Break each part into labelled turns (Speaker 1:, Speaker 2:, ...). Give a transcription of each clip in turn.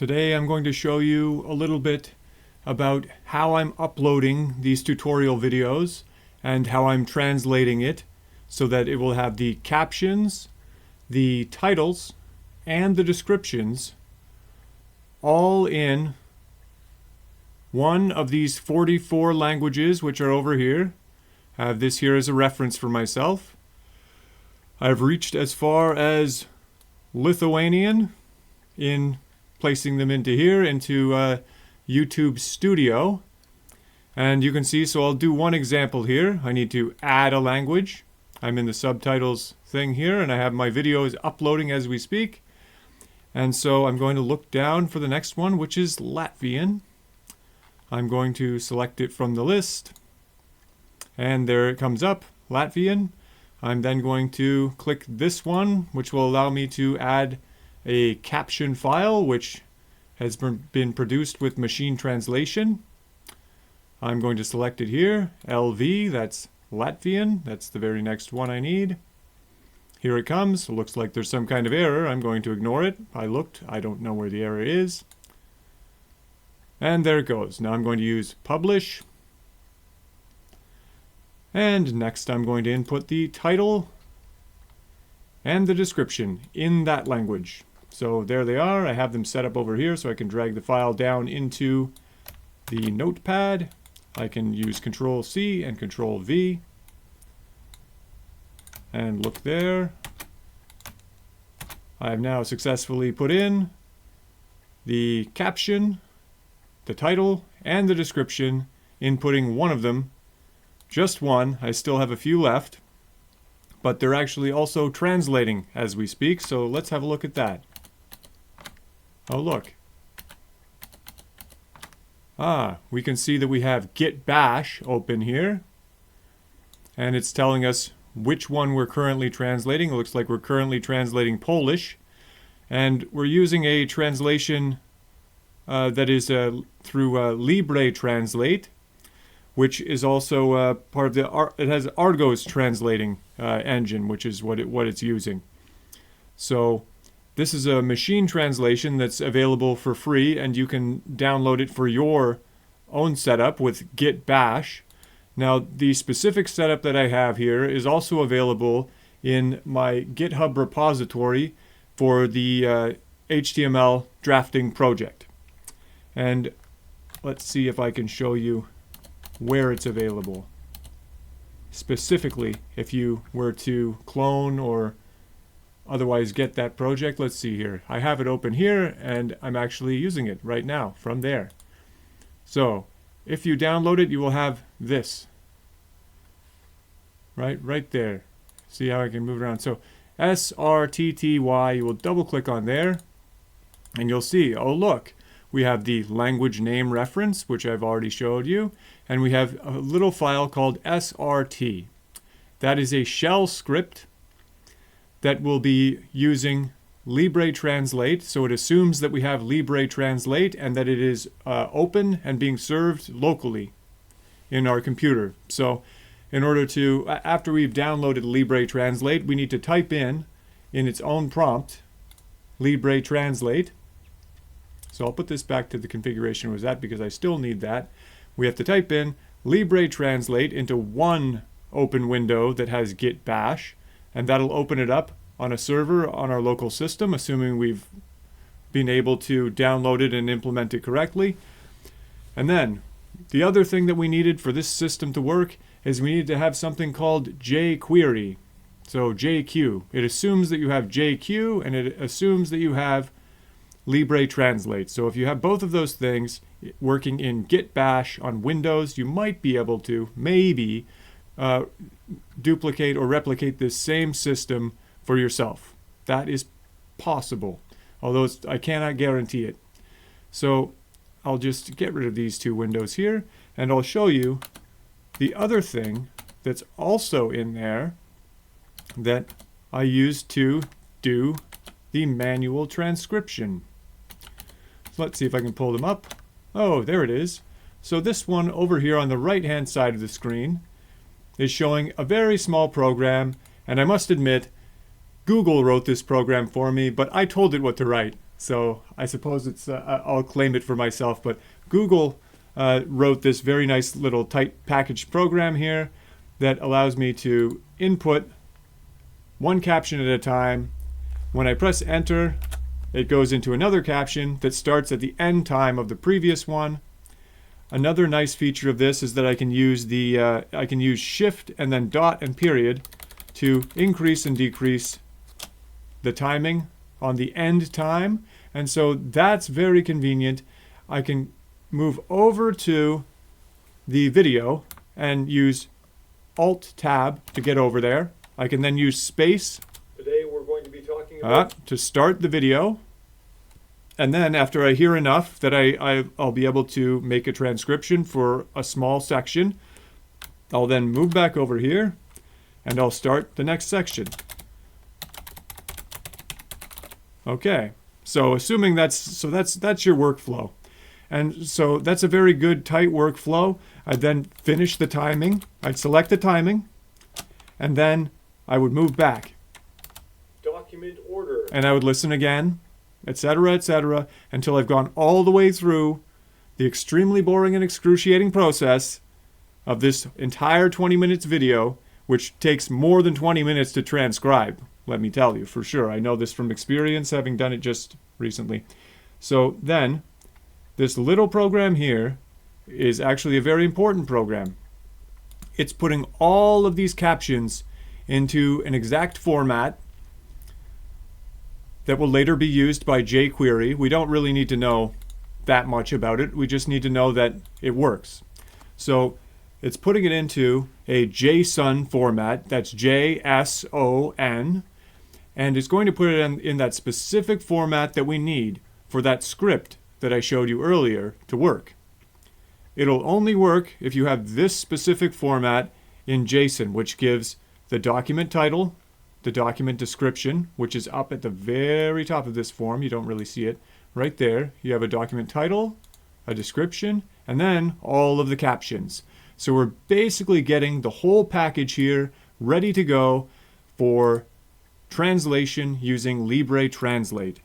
Speaker 1: Today I'm going to show you a little bit about how I'm uploading these tutorial videos and how I'm translating it so that it will have the captions, the titles, and the descriptions all in one of these 44 languages which are over here. I have this here as a reference for myself. I've reached as far as Lithuanian in placing them into here, into YouTube Studio. And you can see, so I'll do one example here. I need to add a language. I'm in the subtitles thing here, and I have my videos uploading as we speak. And so I'm going to look down for the next one, which is Latvian. I'm going to select it from the list. And there it comes up, Latvian. I'm then going to click this one, which will allow me to add a caption file, which has been produced with machine translation. I'm going to select it here, LV, that's Latvian. That's the very next one I need. Here it comes. It looks like there's some kind of error. I'm going to ignore it. I don't know where the error is. And there it goes. Now I'm going to use publish. And next I'm going to input the title and the description in that language. So there they are. I have them set up over here so I can drag the file down into the notepad. I can use Control C and Control V. And look there. I have now successfully put in the caption, the title, and the description, inputting one of them. Just one. I still have a few left. But they're actually also translating as we speak, so let's have a look at that. Oh, look. We can see that we have git bash open here. And it's telling us which one we're currently translating. It looks like we're currently translating Polish. And we're using a translation that is through LibreTranslate, which is also part of the it has Argos translating engine, which is what it's using. So this is a machine translation that's available for free, and you can download it for your own setup with git bash. Now, the specific setup that I have here is also available in my GitHub repository for the HTML drafting project. And let's see if I can show you where it's available. Specifically, if you were to clone or otherwise get that project, let's see here. I have it open here, and I'm actually using it right now from there. So, if you download it, you will have this. Right there. See how I can move it around? So, SRTTY, you will double click on there, and you'll see, oh look, we have the language name reference, which I've already showed you, and we have a little file called SRT. That is a shell script that will be using LibreTranslate. So it assumes that we have LibreTranslate and that it is open and being served locally in our computer. So in order to, after we've downloaded LibreTranslate, we need to type in its own prompt, LibreTranslate. So I'll put this back to the configuration it was at because I still need that. We have to type in LibreTranslate into one open window that has git bash, and that'll open it up on a server on our local system, assuming we've been able to download it and implement it correctly. And then the other thing that we needed for this system to work is we needed to have something called jQuery. So JQ. It assumes that you have JQ, and it assumes that you have LibreTranslate. So if you have both of those things working in git bash on Windows, you might be able to maybe duplicate or replicate this same system for yourself. That is possible, although I cannot guarantee it. So I'll just get rid of these two windows here, and I'll show you the other thing that's also in there that I used to do the manual transcription. So let's see if I can pull them up. Oh, there it is. So this one over here on the right-hand side of the screen is showing a very small program, and I must admit, Google wrote this program for me, but I told it what to write. So I suppose it's I'll claim it for myself. But Google wrote this very nice little tight packaged program here that allows me to input one caption at a time. When I press enter, it goes into another caption that starts at the end time of the previous one. Another nice feature of this is that I can use shift and then dot and period to increase and decrease the timing on the end time. And so that's very convenient. I can move over to the video and use Alt Tab to get over there. I can then use space.
Speaker 2: Today we're going to be talking about
Speaker 1: To start the video. And then after I hear enough that I'll be able to make a transcription for a small section, I'll then move back over here and I'll start the next section. Okay, so assuming that's your workflow. And so that's a very good tight workflow. I'd then finish the timing. I'd select the timing and then I would move back.
Speaker 2: document order.
Speaker 1: And I would listen again, etc., until I've gone all the way through the extremely boring and excruciating process of this entire 20 minutes video, which takes more than 20 minutes to transcribe, let me tell you, for sure. I know this from experience, having done it just recently. So then, this little program here is actually a very important program. It's putting all of these captions into an exact format that will later be used by jQuery. We don't really need to know that much about it. We just need to know that it works. So it's putting it into a JSON format. That's JSON. And it's going to put it in that specific format that we need for that script that I showed you earlier to work. It'll only work if you have this specific format in JSON, which gives the document title, the document description, which is up at the very top of this form. You don't really see it. Right there, you have a document title, a description, and then all of the captions. So we're basically getting the whole package here ready to go for translation using LibreTranslate.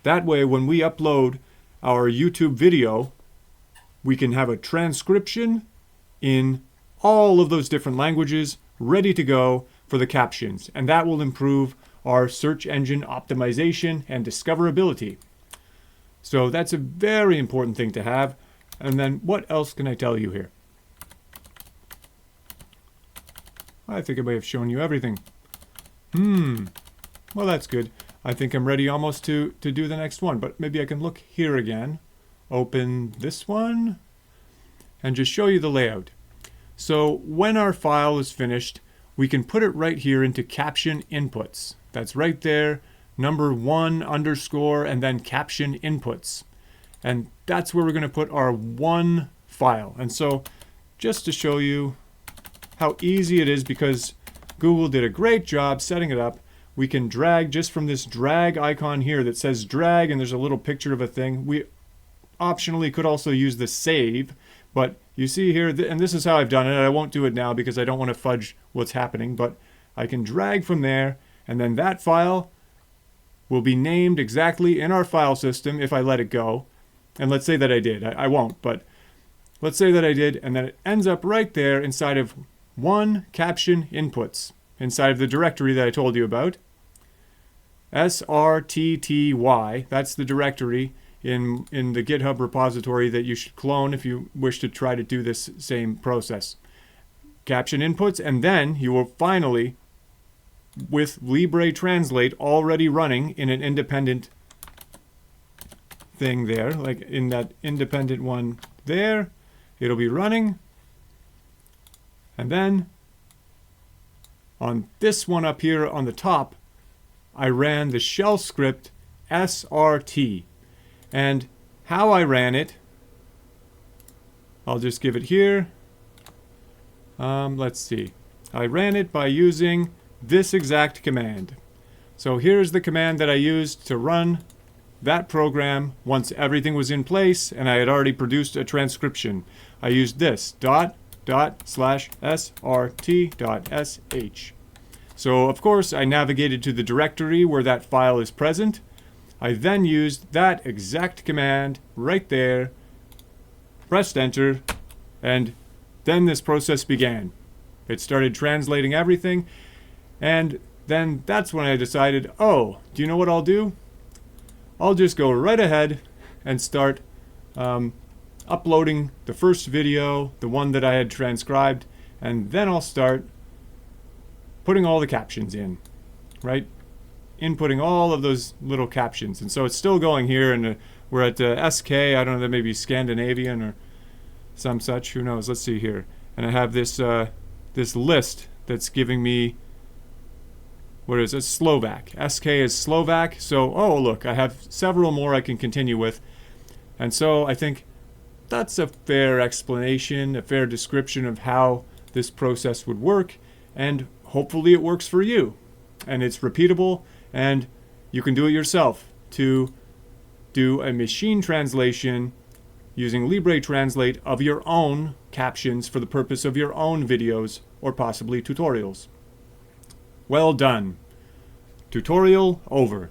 Speaker 1: That way, when we upload our YouTube video, we can have a transcription in all of those different languages ready to go for the captions, and that will improve our search engine optimization and discoverability. So that's a very important thing to have. And then what else can I tell you here? I think I may have shown you everything. Well, that's good. I think I'm ready almost to do the next one, but maybe I can look here again, open this one, and just show you the layout. So when our file is finished, we can put it right here into caption inputs. That's right there, number 1 underscore and then caption inputs. And that's where we're going to put our one file. And so just to show you how easy it is, because Google did a great job setting it up, we can drag just from this drag icon here that says drag, and there's a little picture of a thing. We optionally could also use the save, but you see here, and this is how I've done it. I won't do it now because I don't want to fudge what's happening, but I can drag from there, and then that file will be named exactly in our file system if I let it go. And let's say that I did. I won't, but let's say that I did, and then it ends up right there inside of one caption inputs, inside of the directory that I told you about. SRTTY, that's the directory in the GitHub repository that you should clone if you wish to try to do this same process. Caption inputs, and then you will finally, with LibreTranslate already running in an independent thing there, like in that independent one there, it'll be running. And then on this one up here on the top, I ran the shell script SRT. And how I ran it, I'll just give it here. Let's see. I ran it by using this exact command. So here's the command that I used to run that program once everything was in place and I had already produced a transcription. I used this /srt.sh. So of course I navigated to the directory where that file is present. I then used that exact command right there, pressed enter, and then this process began. It started translating everything, and then that's when I decided, oh, do you know what I'll do? I'll just go right ahead and start uploading the first video, the one that I had transcribed, and then I'll start putting all the captions in, right? Inputting all of those little captions. And so it's still going here, and we're at SK, I don't know, that may be Scandinavian or some such, who knows. Let's see here. And I have this this list that's giving me, what is it? Slovak. SK is Slovak. So, oh, look, I have several more I can continue with. And so I think that's a fair explanation, a fair description of how this process would work, and hopefully it works for you. And it's repeatable, and you can do it yourself to do a machine translation using LibreTranslate of your own captions for the purpose of your own videos or possibly tutorials. Well done. Tutorial over.